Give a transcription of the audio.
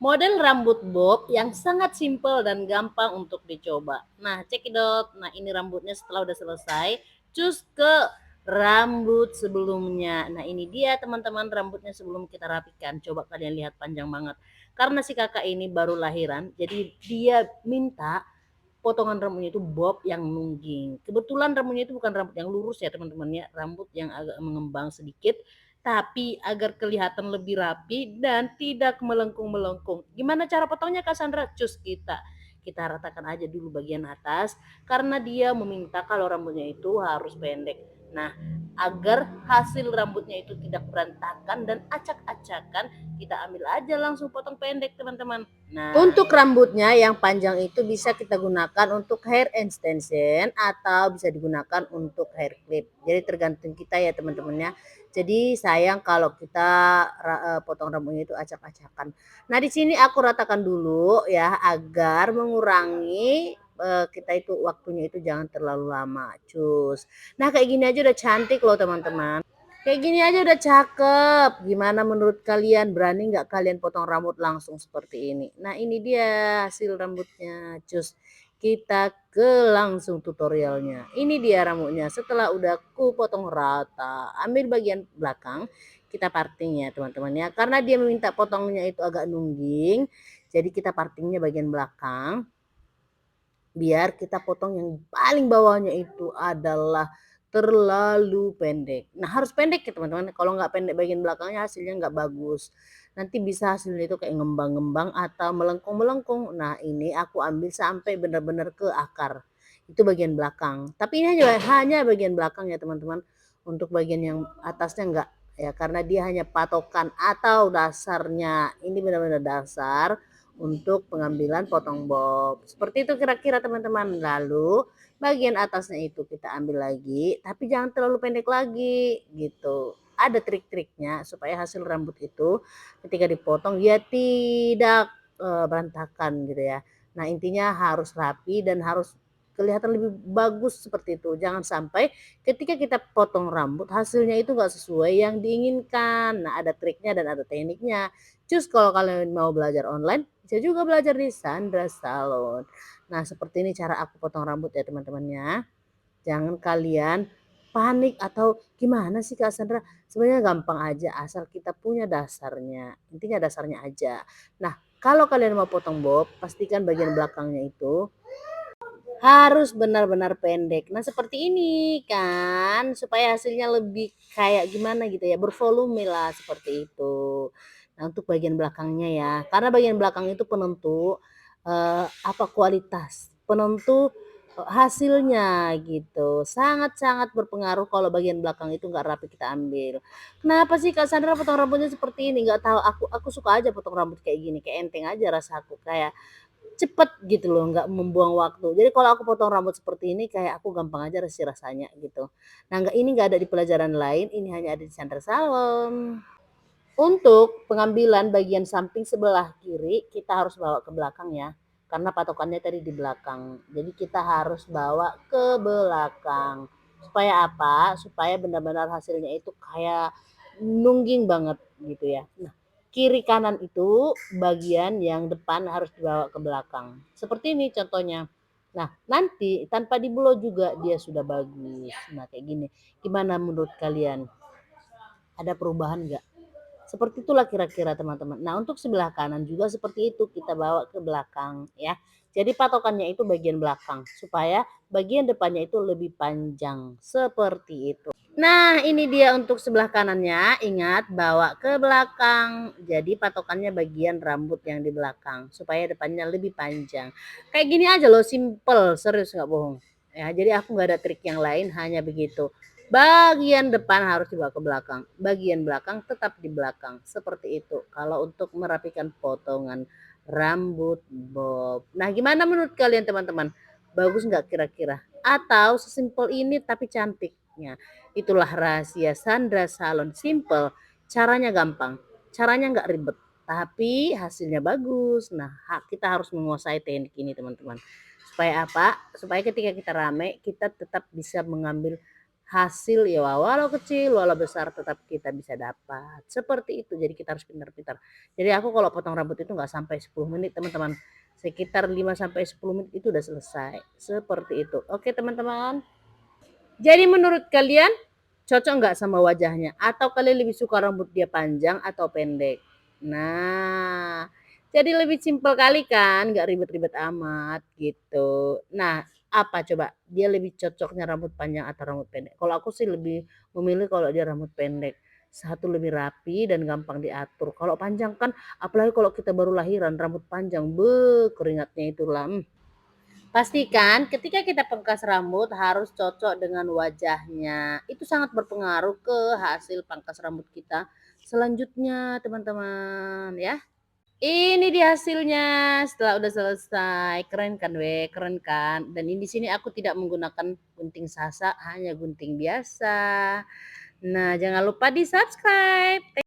model rambut bob yang sangat simpel dan gampang untuk dicoba. Nah, cekidot. Nah, ini rambutnya setelah udah selesai. Cus ke rambut sebelumnya. Nah, ini dia teman-teman rambutnya sebelum kita rapikan. Coba kalian lihat panjang banget. Karena si kakak ini baru lahiran, jadi dia minta potongan rambutnya itu bob yang nungging. Kebetulan rambutnya itu bukan rambut yang lurus ya teman-teman ya, rambut yang agak mengembang sedikit, tapi agar kelihatan lebih rapi dan tidak melengkung-melengkung. Gimana cara potongnya Kak Sandra? Cus kita ratakan aja dulu bagian atas karena dia meminta kalau rambutnya itu harus pendek. Nah, agar hasil rambutnya itu tidak berantakan dan acak-acakan, kita ambil aja langsung potong pendek teman-teman. Nah, untuk rambutnya yang panjang itu bisa kita gunakan untuk hair extension atau bisa digunakan untuk hair clip. Jadi tergantung kita ya teman-teman ya. Jadi sayang kalau kita potong rambutnya itu acak-acakan. Nah, di sini aku ratakan dulu ya agar mengurangi kita itu waktunya itu jangan terlalu lama. Cus. Nah, kayak gini aja udah cantik loh teman-teman. Kayak gini aja udah cakep. Gimana menurut kalian? Berani nggak kalian potong rambut langsung seperti ini? Nah, ini dia hasil rambutnya. Cus. Kita ke langsung tutorialnya. Ini dia rambutnya. Setelah udah ku potong rata, ambil bagian belakang, kita parting ya teman-teman ya. Karena dia meminta potongnya itu agak nungging, jadi kita partingnya bagian belakang. Biar kita potong yang paling bawahnya itu adalah terlalu pendek. Nah, harus pendek ya teman-teman. Kalau nggak pendek bagian belakangnya hasilnya nggak bagus. Nanti bisa hasilnya itu kayak ngembang-ngembang atau melengkung-melengkung. Nah, ini aku ambil sampai benar-benar ke akar. Itu bagian belakang. Tapi ini hanya bagian belakang ya teman-teman. Untuk bagian yang atasnya enggak ya karena dia hanya patokan atau dasarnya. Ini benar-benar dasar untuk pengambilan potong bob. Seperti itu kira-kira teman-teman. Lalu bagian atasnya itu kita ambil lagi, tapi jangan terlalu pendek lagi gitu. Ada trik-triknya supaya hasil rambut itu ketika dipotong dia tidak berantakan gitu ya. Nah, intinya harus rapi dan harus kelihatan lebih bagus seperti itu. Jangan sampai ketika kita potong rambut hasilnya itu enggak sesuai yang diinginkan. Nah, ada triknya dan ada tekniknya. Cus kalau kalian mau belajar online bisa juga belajar di Sandra Salon. Nah, seperti ini cara aku potong rambut ya teman-temannya. Jangan kalian panik atau gimana sih Kak Sandra? Sebenarnya gampang aja asal kita punya dasarnya. Intinya dasarnya aja. Nah, kalau kalian mau potong bob, pastikan bagian belakangnya itu harus benar-benar pendek. Nah, seperti ini kan, supaya hasilnya lebih kayak gimana gitu ya, bervolume lah seperti itu. Nah, untuk bagian belakangnya ya, karena bagian belakang itu penentu apa kualitas, penentu hasilnya gitu. Sangat-sangat berpengaruh kalau bagian belakang itu nggak rapi kita ambil. Kenapa sih Kak Sandra potong rambutnya seperti ini? Nggak tahu, aku suka aja potong rambut kayak gini, kayak enteng aja rasaku, kayak cepet gitu loh, nggak membuang waktu. Jadi kalau aku potong rambut seperti ini kayak aku gampang aja sih rasanya gitu. Nah, ini nggak ada di pelajaran lain, ini hanya ada di Sandra Salon. Untuk pengambilan bagian samping sebelah kiri kita harus bawa ke belakang ya. Karena patokannya tadi di belakang. Jadi kita harus bawa ke belakang. Supaya apa? Supaya benar-benar hasilnya itu kayak nungging banget gitu ya. Nah, kiri kanan itu bagian yang depan harus dibawa ke belakang. Seperti ini contohnya. Nah, nanti tanpa dibelo juga dia sudah bagus. Nah, kayak gini. Gimana menurut kalian? Ada perubahan nggak? Seperti itulah kira-kira teman-teman. Nah, untuk sebelah kanan juga seperti itu kita bawa ke belakang ya. Jadi patokannya itu bagian belakang supaya bagian depannya itu lebih panjang seperti itu. Nah, ini dia untuk sebelah kanannya. Ingat bawa ke belakang. Jadi patokannya bagian rambut yang di belakang supaya depannya lebih panjang. Kayak gini aja loh, simple, serius nggak bohong. Ya, jadi aku nggak ada trik yang lain, hanya begitu. Bagian depan harus dibawa ke belakang, bagian belakang tetap di belakang. Seperti itu. Kalau untuk merapikan potongan rambut bob. Nah, gimana menurut kalian teman-teman? Bagus nggak kira-kira? Atau sesimpel ini tapi cantiknya? Itulah rahasia Sandra Salon. Simple, caranya gampang, caranya nggak ribet, tapi hasilnya bagus. Nah, kita harus menguasai teknik ini teman-teman. Supaya apa? Supaya ketika kita rame, kita tetap bisa mengambil hasil ya walau kecil, walau besar tetap kita bisa dapat. Seperti itu, jadi kita harus pintar-pintar. Jadi aku kalau potong rambut itu nggak sampai 10 menit teman-teman. Sekitar 5 sampai 10 menit itu udah selesai. Seperti itu. Oke teman-teman. Jadi menurut kalian cocok nggak sama wajahnya? Atau kalian lebih suka rambut dia panjang atau pendek? Nah, jadi lebih simpel kali kan, nggak ribet-ribet amat gitu. Nah, apa coba dia lebih cocoknya rambut panjang atau rambut pendek? Kalau aku sih lebih memilih kalau dia rambut pendek. Satu lebih rapi dan gampang diatur. Kalau panjang kan, apalagi kalau kita baru lahiran rambut panjang, keringatnya itulah. Pastikan ketika kita pangkas rambut harus cocok dengan wajahnya. Itu sangat berpengaruh ke hasil pangkas rambut kita selanjutnya, teman-teman ya. Ini dia hasilnya setelah udah selesai. Keren kan, keren kan? Dan ini di sini aku tidak menggunakan gunting sasa, hanya gunting biasa. Nah, jangan lupa di-subscribe.